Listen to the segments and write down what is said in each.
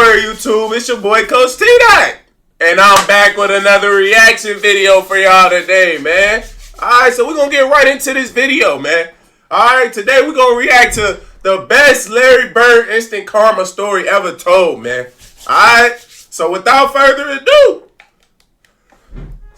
word, YouTube? It's your boy, Coach TDOT. And I'm back with another reaction video for y'all today, man. Alright, so we're going to get right into this video, man. Alright, today we're going to react to the best Larry Bird instant karma story ever told, man. Alright, so without further ado,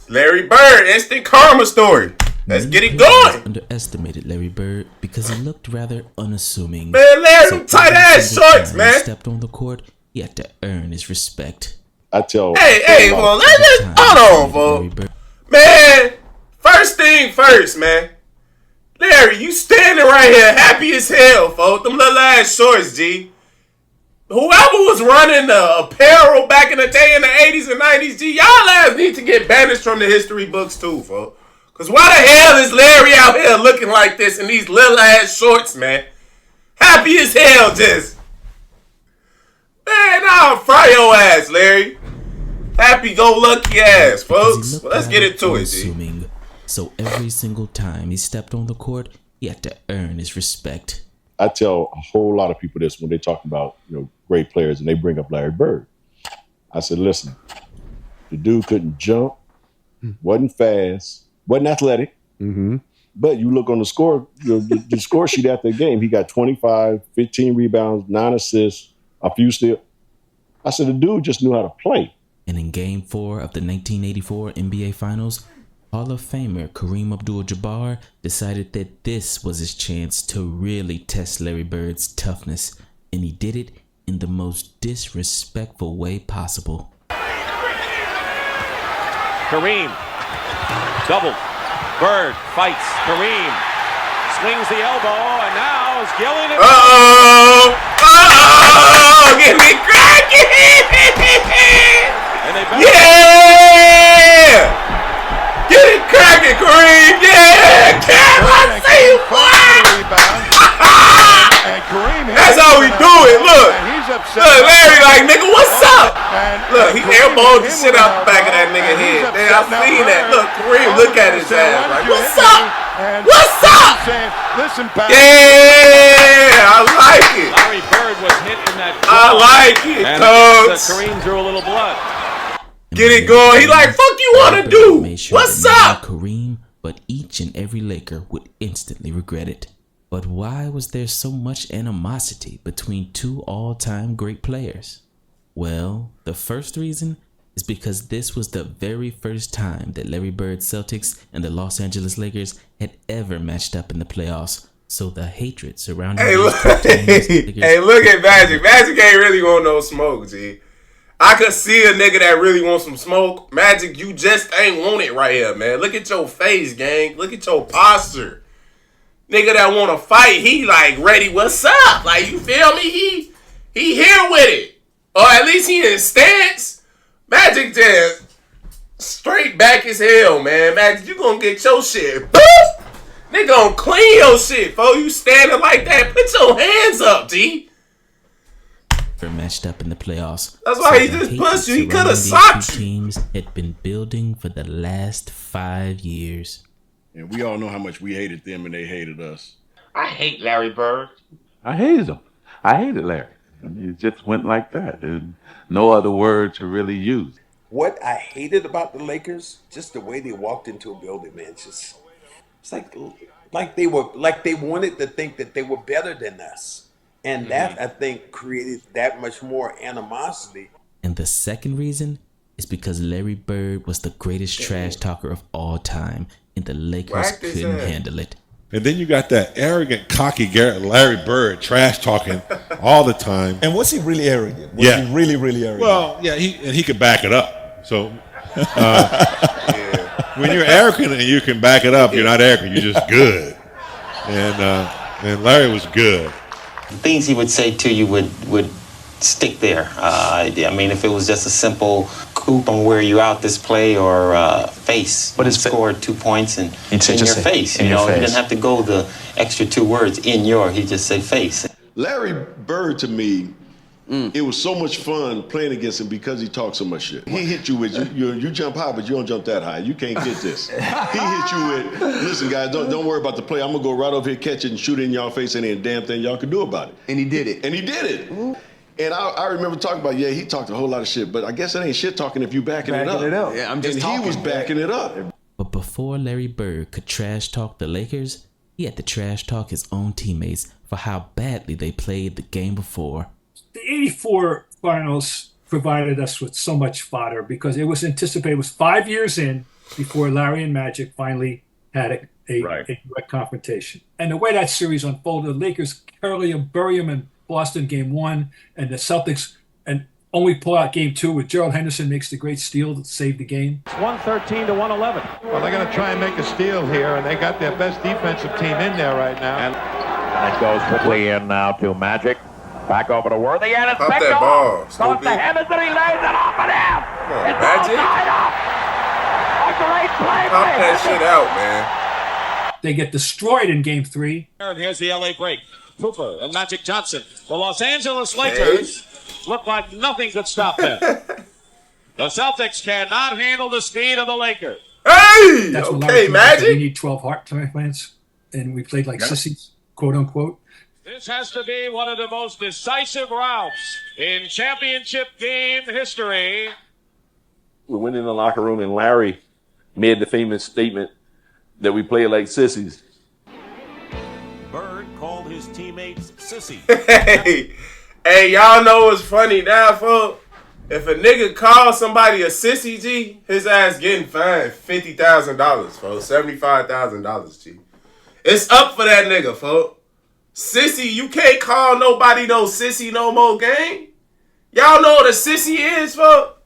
Larry Bird instant karma story. Let's get it going. Underestimated Larry Bird because he looked rather unassuming. Man, Larry, them tight ass shorts, man. He stepped on the court, he had to earn his respect. Hey, well, hold on, bro. Man, first thing first, man. Larry, you standing right here happy as hell, folks. Them little ass shorts, G. Whoever was running the apparel back in the day in the 80s and 90s, G, y'all ass need to get banished from the history books too, folks. Because why the hell is Larry out here looking like this in these little ass shorts, man? Happy as hell, just. Man, I'll fry your ass, Larry. Happy-go-lucky ass, folks. Well, let's get into it, G. So every single time he stepped on the court, he had to earn his respect. I tell a whole lot of people this when they talk about, great players and they bring up Larry Bird. I said, listen, the dude couldn't jump, wasn't fast, wasn't athletic, but you look on the score, the score sheet after the game, he got 25, 15 rebounds, 9 assists, a few steals. I said, the dude just knew how to play. And in Game 4 of the 1984 NBA Finals, Hall of Famer Kareem Abdul-Jabbar decided that this was his chance to really test Larry Bird's toughness, and he did it in the most disrespectful way possible. Kareem, double, Bird fights, Kareem, swings the elbow, and now is Gillen. Get me cracking! Yeah! Get it cracking, Kareem! Yeah! Cam, I see you, boy! That's how we do it, look! Look, Larry like, nigga, what's up? Look, he elbowed the shit out the back of that nigga head. Man, I seen that. Look, Kareem, look at his ass like, what's up? What's up? Yeah, I like it. Larry Bird was hit in that I like it, Coach. Kareem drew a little blood. Get it going. He like, fuck you want to do? What's up? Kareem, but each and every Laker would instantly regret it. But why was there so much animosity between two all-time great players? Well, the first reason is because this was the very first time that Larry Bird's Celtics and the Los Angeles Lakers had ever matched up in the playoffs. So the hatred surrounding look at Magic. Magic ain't really want no smoke, G. I could see a nigga that really wants some smoke. Magic, you just ain't want it right here, man. Look at your face, gang. Look at your posture. Nigga that want to fight, he like ready. What's up? Like, you feel me? He here with it. Or at least he in stance. Magic just straight back as hell, man. Magic, you gonna get your shit. Boop! Nigga gonna clean your shit, fo. You standing like that. Put your hands up, G. Matched up in the playoffs. That's why he just pushed you. He could have socked you. Teams had been building for the last 5 years. And we all know how much we hated them and they hated us. I hate Larry Bird. I hated him. I hated Larry. It just went like that. There's no other word to really use. What I hated about the Lakers, just the way they walked into a building, man. It's like they wanted to think that they were better than us. And that, I think, created that much more animosity. And the second reason is because Larry Bird was the greatest trash talker of all time, and the Lakers couldn't handle it. And then you got that arrogant, cocky Larry Bird trash talking all the time. And was he really arrogant? Was he really, really arrogant? Well, yeah, he could back it up. So when you're arrogant and you can back it up, you're not arrogant. You're just good. And Larry was good. Things he would say to you would stick there. I mean, if it was just a simple "Coop, I'm wear you out this play," or "face," but he scored 2 points and in your face. You know, he didn't have to go the extra 2 words in your. He just said face. Larry Bird to me, it was so much fun playing against him because he talked so much shit. He hit you with you jump high, but you don't jump that high. You can't get this. He hit you with, listen, guys, don't worry about the play. I'm gonna go right over here, catch it, and shoot it in y'all face, and ain't a damn thing y'all can do about it. And he did it. And he did it. And I remember talking about, he talked a whole lot of shit, but I guess it ain't shit talking if you backing it up. Yeah, I'm just and talking. he was backing it up. But before Larry Bird could trash talk the Lakers, he had to trash talk his own teammates for how badly they played the game before. The 84 finals provided us with so much fodder because it was anticipated. It was 5 years in before Larry and Magic finally had a direct confrontation. And the way that series unfolded, the Lakers carry them, bury them in Boston game 1, and the Celtics and only pull out game 2 with Gerald Henderson makes the great steal that saved the game. It's 113 to 111. Well, they're going to try and make a steal here, and they got their best defensive team in there right now. And it goes quickly in now to Magic. Back over to Worthy, and it's Pop picked that ball, off. Goes to Henderson, he lays it off of him. It's Magic. all tied up. A great play. Pop that shit out, man. They get destroyed in game 3. And here's the LA break. Cooper and Magic Johnson. The Los Angeles Lakers look like nothing could stop them. The Celtics cannot handle the speed of the Lakers. Hey! That's what Okay, Magic. We need 12 heart transplants, and we played like sissies, quote unquote. This has to be one of the most decisive routes in championship game history. We went in the locker room and Larry made the famous statement that we play like sissies. Bird called his teammates sissy. Hey, y'all know what's funny now, folks? If a nigga calls somebody a sissy, G, his ass getting fined $50,000, folks. $75,000, G. It's up for that nigga, folks. Sissy, you can't call nobody no sissy no more, gang. Y'all know what a sissy is, folks?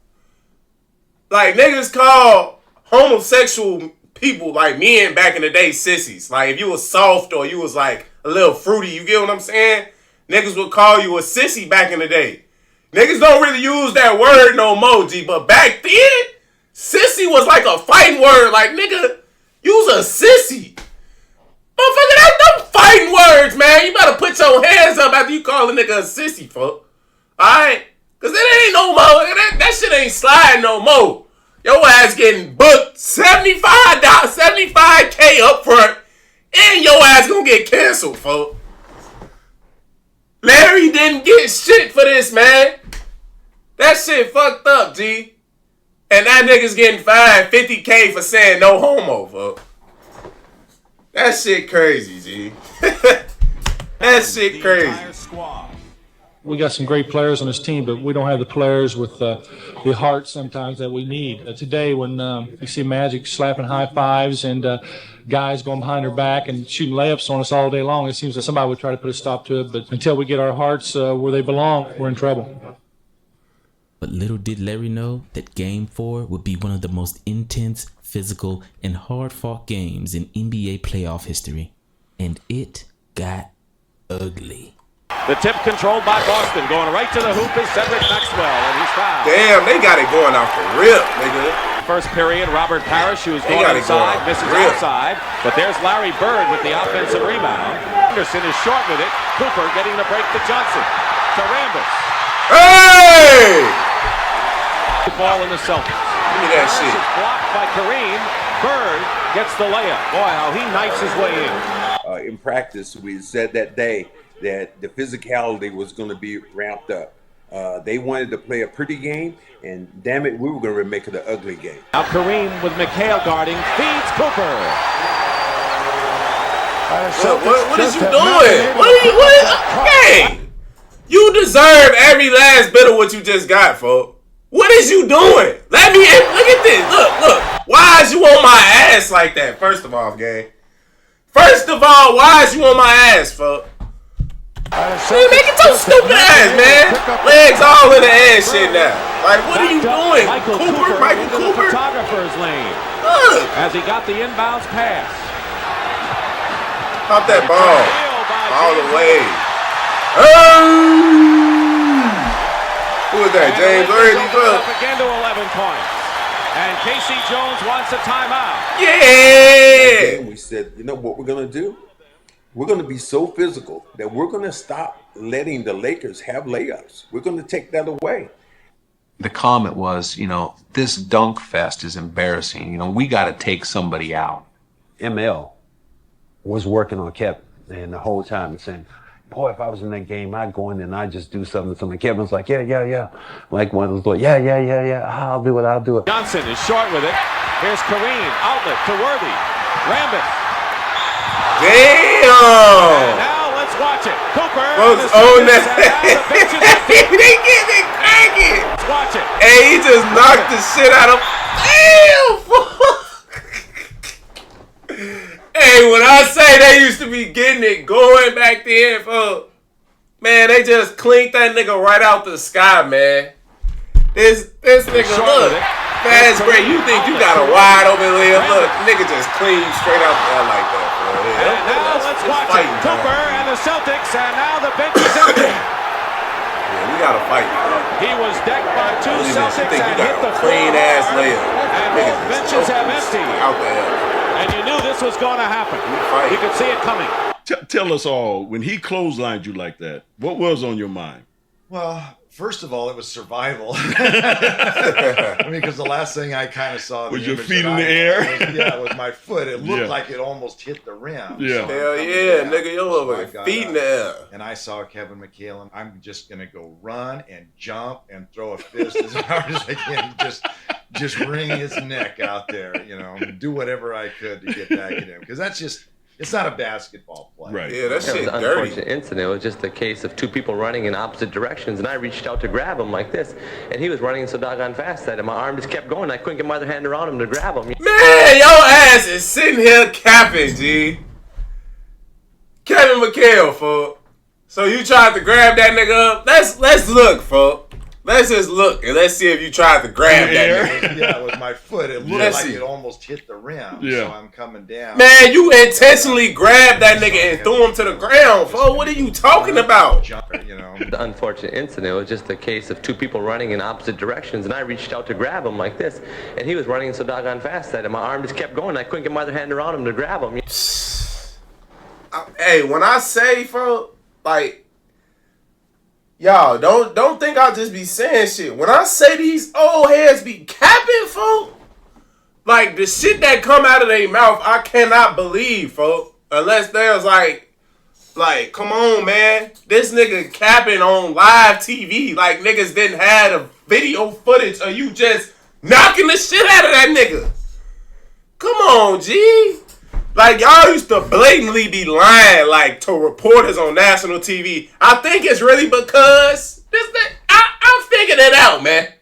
Like, niggas call homosexual people like men back in the day sissies. Like, if you was soft or you was like a little fruity, you get what I'm saying? Niggas would call you a sissy back in the day. Niggas don't really use that word no more, G. But back then, sissy was like a fighting word. Like, nigga, you's a sissy. Motherfucker, that's them fighting words, man. You better put your hands up after you call a nigga a sissy, fuck. Alright? Cause it ain't no more. That shit ain't sliding no more. Your ass getting booked $75K up front, and your ass gonna get canceled, folks. Larry didn't get shit for this, man. That shit fucked up, G. And that nigga's getting fined $50K for saying no homo, folks. That shit crazy, G. That shit crazy. We got some great players on this team, but we don't have the players with the heart sometimes that we need. Today, when you see Magic slapping high fives and guys going behind their back and shooting layups on us all day long, it seems that somebody would try to put a stop to it. But until we get our hearts where they belong, we're in trouble. But little did Larry know that Game 4 would be one of the most intense, physical, and hard-fought games in NBA playoff history. And it got ugly. The tip controlled by Boston. Going right to the hoop is Cedric Maxwell, and he's fouled. Damn, they got it going off the rip, nigga. First period, Robert Parrish, who's going inside, misses outside. But there's Larry Bird with the offensive rebound. Anderson is short with it. Cooper getting the break to Johnson. To Rambis. Hey! The ball in the Celtics. Give me that shit. It's blocked by Kareem. Bird gets the layup. Boy, how he knifes his way in. In practice, we said that day that the physicality was going to be ramped up. They wanted to play a pretty game, and damn it, we were going to make it an ugly game. Now Kareem with McHale guarding, feeds Cooper. What is you doing? Hey, you deserve every last bit of what you just got, folks. What is you doing? Look at this. Look. Why is you on my ass like that? First of all, gang. First of all, why is you on my ass, folks? Man, make it so stupid ass, man. Legs all in the ass shit now. Like, what are you doing? Michael Cooper? Photographer's lane. Look. As he got the inbounds pass. Pop that ball. All the way. Who is that? James Worthy? Up again to 11 points. And Casey Jones wants a timeout. Yeah. And we said, you know what we're going to do? We're going to be so physical that we're going to stop letting the Lakers have layups. We're going to take that away. The comment was, this dunk fest is embarrassing. We got to take somebody out. ML was working on Kevin, and the whole time saying, boy, if I was in that game, I'd go in and I'd just do something. So Kevin's like, yeah. Like one of those boys, yeah. I'll do it. Johnson is short with it. Here's Kareem, outlet to Worthy. Rambis. Damn! And now let's watch it. Cooper. Folks own that. They getting it cracking. Let's watch it. Hey, he just knocked the shit out of. Damn! Hey, when I say they used to be getting it going back then, folks, man, they just clinked that nigga right out the sky, man. This nigga, look. Fast break, you think you got a wide open layup? Look, nigga just clean straight out there like that, bro. Yeah, and now let's watch it. Cooper and the Celtics, and now the bench is empty. Yeah, we gotta fight, bro. He was decked by two Celtics and hit the clean ass layup. And both benches have emptied. Out there. And you knew this was going to happen. You could see it coming. Tell us all, when he clotheslined you like that, what was on your mind? Well, first of all, it was survival. I mean, because the last thing I kind of saw was your feet in the air. It was my foot. It looked like it almost hit the rim. Yeah, so hell yeah, nigga, your feet in the air. And I saw Kevin McHale. I'm just gonna go run and jump and throw a fist as hard as I can. Just wring his neck out there, do whatever I could to get back at him, because that's just. It's not a basketball play. Right. Yeah, that shit dirty. It was an unfortunate incident. It was just a case of two people running in opposite directions, and I reached out to grab him like this, and he was running so doggone fast that my arm just kept going. I couldn't get my other hand around him to grab him. Man, your ass is sitting here capping, G. Kevin McHale, folks. So you tried to grab that nigga up? Let's look, folks. Let's just look and let's see if you tried to grab that nigga. Yeah, it was my foot. It looked like it almost hit the rim. Yeah. So I'm coming down. Man, you intentionally grabbed that nigga and threw him to the ground, folks. What are you talking about? The unfortunate incident was just a case of two people running in opposite directions, and I reached out to grab him like this, and he was running so doggone fast that my arm just kept going. I couldn't get my other hand around him to grab him. Hey, when I say, folks, like, y'all, don't think I'll just be saying shit. When I say these old heads be capping, folks, like, the shit that come out of their mouth, I cannot believe, folks. Unless there's like, come on, man. This nigga capping on live TV. Like, niggas didn't have a video footage of you just knocking the shit out of that nigga. Come on, G. Like, y'all used to blatantly be lying, like, to reporters on national TV. I think it's really because I figured it out, man.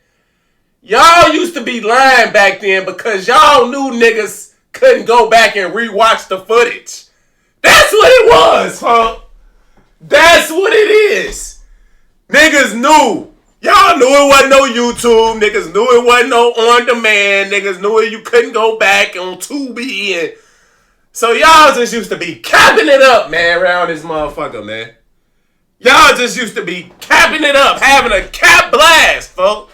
Y'all used to be lying back then because y'all knew niggas couldn't go back and rewatch the footage. That's what it was, huh? That's what it is. Niggas knew. Y'all knew it wasn't no YouTube. Niggas knew it wasn't no on demand. Niggas knew it you couldn't go back on Tubi and... So y'all just used to be capping it up, man, around this motherfucker, man. Y'all just used to be capping it up, having a cap blast, folks.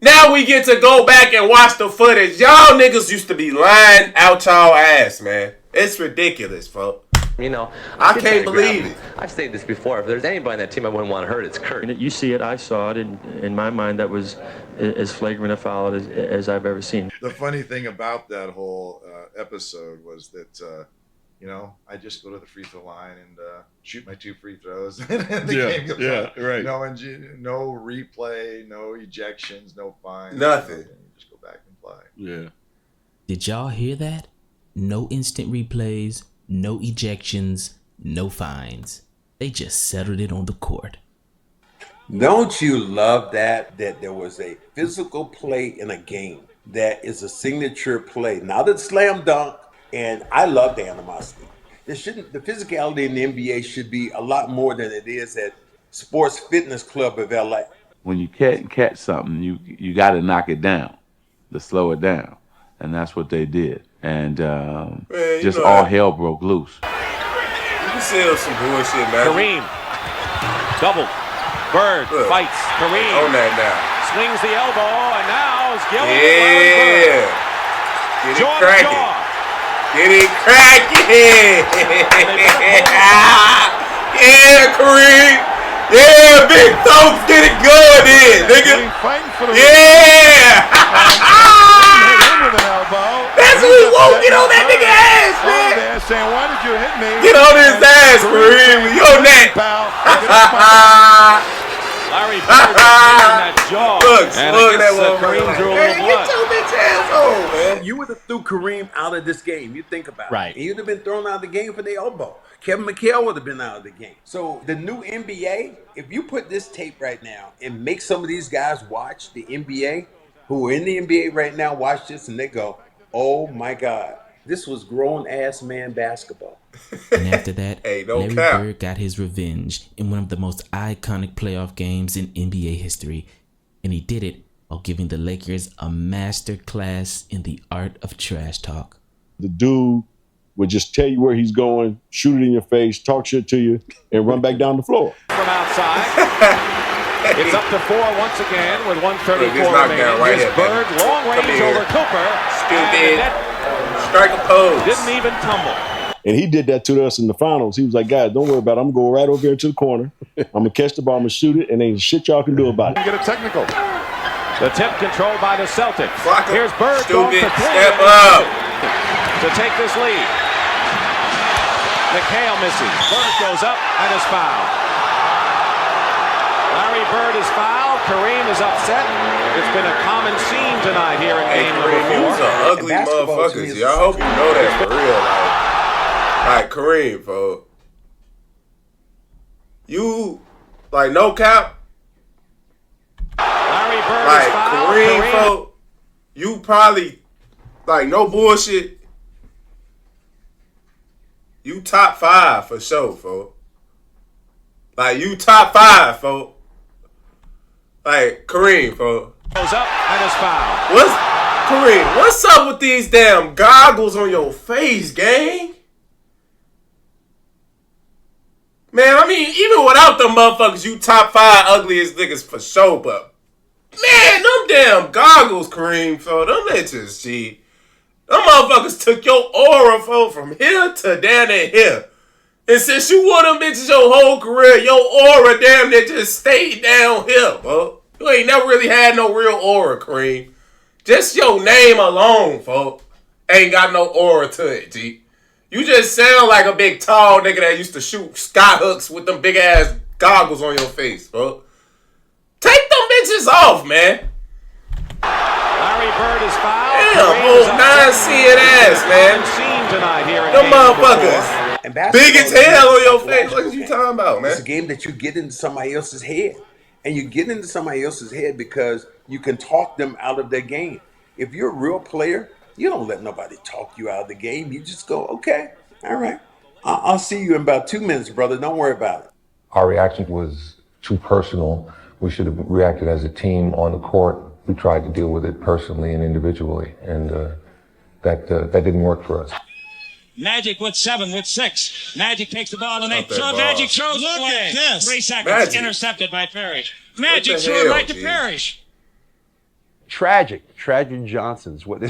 Now we get to go back and watch the footage. Y'all niggas used to be lying out y'all ass, man. It's ridiculous, folks. I can't believe it. I've stated this before. If there's anybody in that team I wouldn't want to hurt, it's Kurt. You see it, I saw it, and in my mind, that was as flagrant a foul as I've ever seen. The funny thing about that whole episode was that, I just go to the free throw line and shoot my 2 free throws, and the game goes on. Right. No replay, no ejections, no fines. Nothing. You just go back and play. Yeah. Did y'all hear that? No instant replays, no ejections, no fines. They just settled it on the court. Don't you love that there was a physical play in a game that is a signature play, not a slam dunk, and I love the animosity. The physicality in the NBA should be a lot more than it is at Sports Fitness Club of LA. When you catch something, you got to knock it down, to slow it down, and that's what they did. And just all hell broke loose. You can sell some bullshit, man. Kareem. Double. Bird fights. Kareem. On that now. Swings the elbow, and now is Gillen. Yeah. Get it cracking. Get it cracking. Yeah, Kareem. Yeah, big Stokes, get it good in, nigga. Fighting for the yeah. hit him with an elbow. That's who he won't get on that nigga ass, man. They're saying, why did you hit me? Get on his ass, Kareem. Your neck. Larry Bird in that jaw. Look, and look at that Kareem drew a little blood. Get your bitch ass home, man. You would have threw Kareem out of this game. You think about right. it. He would have been thrown out of the game for the elbow. Kevin McHale would have been out of the game. So the new NBA, if you put this tape right now and make some of these guys watch the NBA, who are in the NBA right now, watch this and they go, oh my God, this was grown-ass man basketball. And after that, Larry cap. Bird got his revenge in one of the most iconic playoff games in NBA history. And he did it while giving the Lakers a master class in the art of trash talk. The dude would just tell you where he's going, shoot it in your face, talk shit to you, and run back down the floor. From outside. It's up to 4 once again with 1:34 remaining. Right Here's Bird, long range over Cooper. Stupid. Strike a pose. Didn't even tumble. And he did that to us in the finals. He was like, guys, don't worry about it. I'm going to go right over here to the corner. I'm going to catch the ball. I'm going to shoot it, and ain't shit y'all can do about it. Get a technical. The tip controlled by the Celtics. Here's Bird going for 3. Step up. To take this lead. McHale misses. Bird goes up and is fouled. Larry Bird is fouled. Kareem is upset. It's been a common scene tonight here in game number 4. You some ugly motherfuckers. I hope you know that for real. Like Kareem, folks. You, like, no cap. Larry Bird like is fouled. Kareem, folks. You probably, like, no bullshit. You top 5 for sure, folks. Like, you top 5, folks. Like, Kareem, folks. Goes up and is fouled. Kareem, what's up with these damn goggles on your face, gang? Man, I mean, even without them motherfuckers, you top 5 ugliest niggas for sure, but man, them damn goggles, Kareem, folks, them bitches, G. Them motherfuckers took your aura, folks, from here to down there here. And since you wore them bitches your whole career, your aura damn near just stayed down here, folks. You ain't never really had no real aura, Kareem. Just your name alone, folks, ain't got no aura to it, G. You just sound like a big tall nigga that used to shoot skyhooks with them big ass goggles on your face, folks. Take them bitches off, man. Larry Bird is fouled. Damn, old 9-seeing ass, man. Them motherfuckers. Big as hell on your face. What are you talking about, man? It's a game that you get into somebody else's head. And you get into somebody else's head because you can talk them out of their game. If you're a real player, you don't let nobody talk you out of the game. You just go, okay, all right. I'll see you in about 2 minutes, brother. Don't worry about it. Our reaction was too personal. We should have reacted as a team on the court. We tried to deal with it personally and individually, and that didn't work for us. Magic with 7, with 6. Magic takes the ball and they throw. Magic throws it away. 3 seconds. Magic. Intercepted by Parrish. Magic threw it right to Parrish. Tragic Johnson's what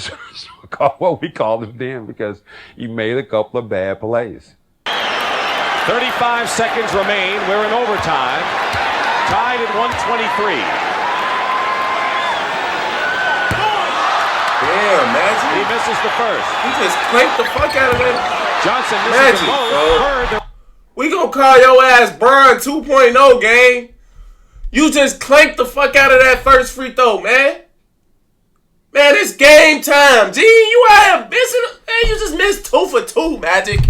we called him then because he made a couple of bad plays. 35 seconds remain. We're in overtime. Tied at 123. Damn, Magic. He misses the first. He just clanked the fuck out of that. Johnson misses the both. We gonna call your ass Brian 2.0, gang. You just clanked the fuck out of that first free throw, man. Man, it's game time. G, you out missing. Man, you just missed 2 for 2, Magic.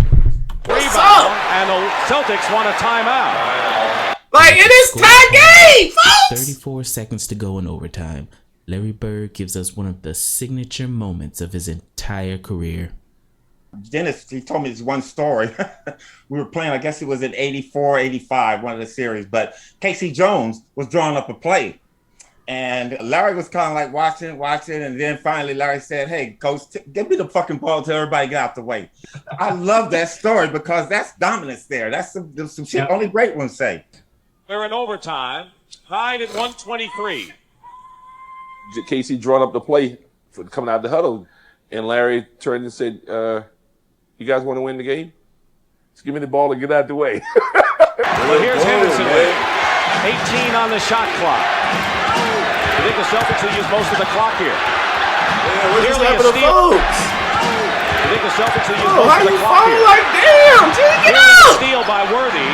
What's up? And the Celtics want a timeout. Like, it is tie game, folks. 34 seconds to go in overtime. Larry Bird gives us one of the signature moments of his entire career. Dennis, he told me this one story. We were playing, I guess it was in 84, 85, one of the series, but Casey Jones was drawing up a play. And Larry was kind of like watching, and then finally Larry said, hey, coach, give me the fucking ball till everybody get out the way. I love that story because that's dominance there. That's some shit only great ones say. We're in overtime, tied at 123. Casey drawn up the play for coming out of the huddle, and Larry turned and said, you guys want to win the game? Just give me the ball and get out of the way. Well, here's Henderson with 18 on the shot clock. I think the Celtics will use most of the clock here. Yeah, what's happening to folks? think the Celtics will use Oh, most how of the you clock fall here. like damn? G, get up! Steal by Worthy.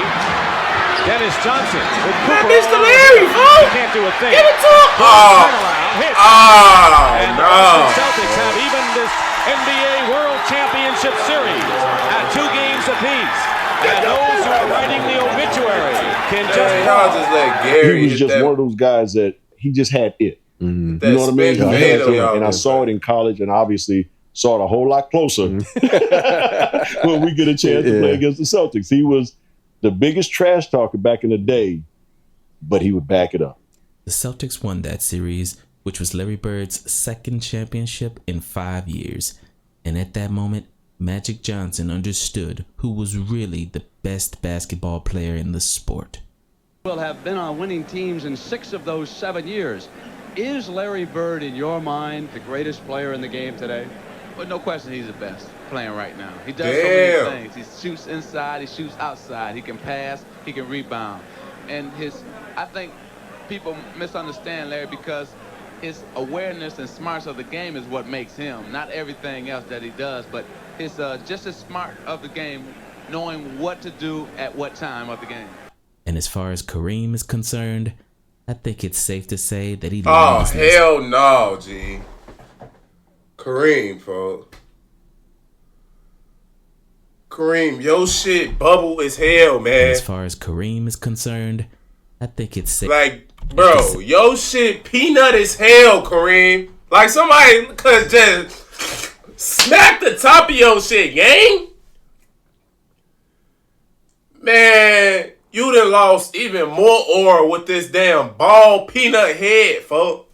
Dennis Johnson with That Cooper bitch to all over Larry, him. folks. He can't do a thing. Give it to him. Turnaround hit. And the no. Boston Celtics have even this NBA World Championship Series at 2 games apiece. And those who are writing the obituary can just y'all just let Gary He was hit just that. one of those guys that he just had it. You know what I mean? spin He fade had on it, y'all, and I saw it in college, and obviously saw it a whole lot closer when we get a chance to play against the Celtics. He was the biggest trash talker back in the day, but he would back it up. The Celtics won that series, which was Larry Bird's second championship in 5 years. And at that moment, Magic Johnson understood who was really the best basketball player in the sport. Will have been on winning teams in 6 of those 7 years. Is Larry Bird, in your mind, the greatest player in the game today? But no question, he's the best playing right now. He does so many things. He shoots inside, he shoots outside. He can pass, he can rebound. And I think people misunderstand Larry because his awareness and smarts of the game is what makes him. Not everything else that he does, but his just as smart of the game, knowing what to do at what time of the game. And as far as Kareem is concerned, I think it's safe to say that he Oh, learned his hell no, G. Kareem, folks. Kareem, your shit bubble as hell, man. And as far as Kareem is concerned, I think it's safe. Like, bro, your shit peanut as hell, Kareem. Like somebody could just smack the top of your shit, gang. Man, you done lost even more aura with this damn bald peanut head, folks.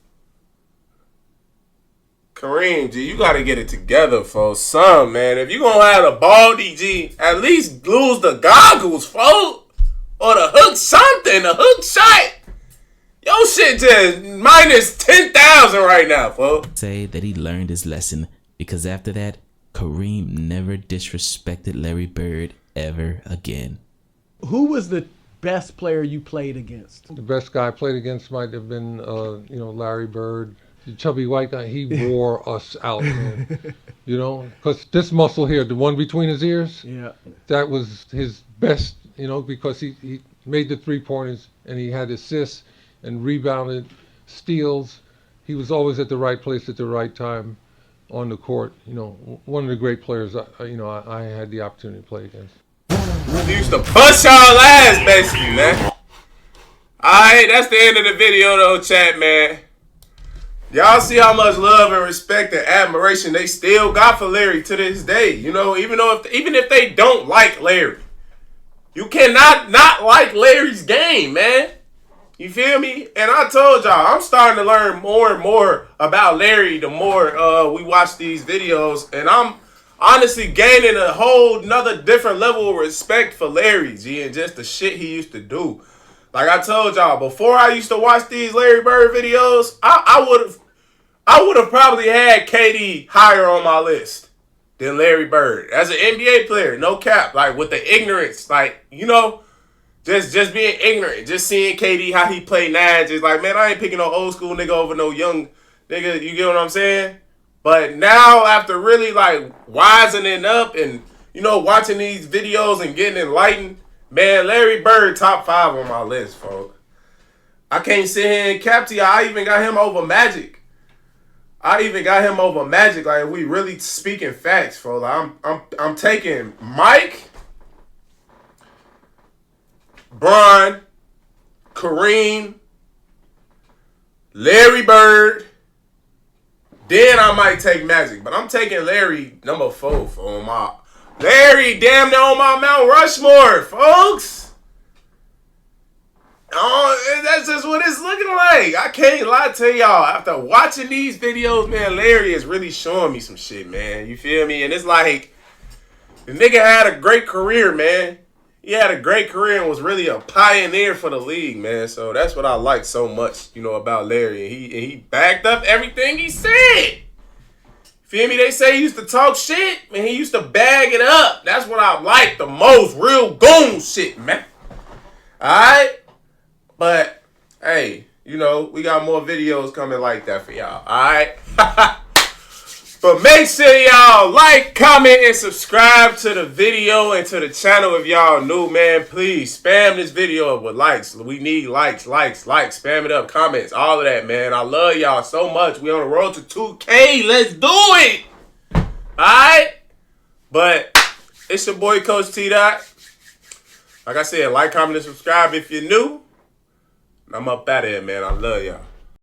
Kareem, G, you gotta get it together, folks. Son, man, if you gonna have a baldy, G, at least lose the goggles, folks. Or the hook something, the hook shot. Yo shit just minus 10,000 right now, folks. Say that he learned his lesson because after that, Kareem never disrespected Larry Bird ever again. Who was the best player you played against? The best guy I played against might have been, Larry Bird. The chubby white guy, he wore us out, man. Because this muscle here, the one between his ears, that was his best, because he made the 3-pointers and he had assists and rebounded, steals. He was always at the right place at the right time on the court. One of the great players, I had the opportunity to play against. He used to push y'all ass, basically, man. Alright, that's the end of the video, though, chat, man. Y'all see how much love and respect and admiration they still got for Larry to this day. Even if they don't like Larry. You cannot not like Larry's game, man. You feel me? And I told y'all, I'm starting to learn more and more about Larry the more we watch these videos. And I'm honestly gaining a whole nother different level of respect for Larry, G, and just the shit he used to do. Like I told y'all, before I used to watch these Larry Bird videos, I would have probably had KD higher on my list than Larry Bird. As an NBA player, no cap, like with the ignorance, like, just being ignorant, just seeing KD how he played nine, just like, man, I ain't picking no old school nigga over no young nigga, you get what I'm saying? But now, after really like wisening up and, watching these videos and getting enlightened, man, Larry Bird top 5 on my list, folks. I can't sit here and cap to you. I even got him over Magic. Like, we really speaking facts, folks. I'm taking Mike, Bron, Kareem, Larry Bird. Then I might take Magic, but I'm taking Larry number 4 for my Larry damn near on my Mount Rushmore, folks. Oh, that's just what it's looking like. I can't lie to y'all. After watching these videos, man, Larry is really showing me some shit, man. You feel me? And it's like, the nigga had a great career, man. He had a great career and was really a pioneer for the league, man. So that's what I like so much, about Larry. And he backed up everything he said. Feel me? They say he used to talk shit, and he used to bag it up. That's what I like the most. Real goon shit, man. Alright? But, hey, we got more videos coming like that for y'all. Alright? But make sure y'all like, comment, and subscribe to the video and to the channel if y'all new, man. Please spam this video up with likes. We need likes. Spam it up, comments, all of that, man. I love y'all so much. We on the road to 2K. Let's do it. All right? But it's your boy, Coach TDOT. Like I said, like, comment, and subscribe if you're new. I'm up out of here, man. I love y'all.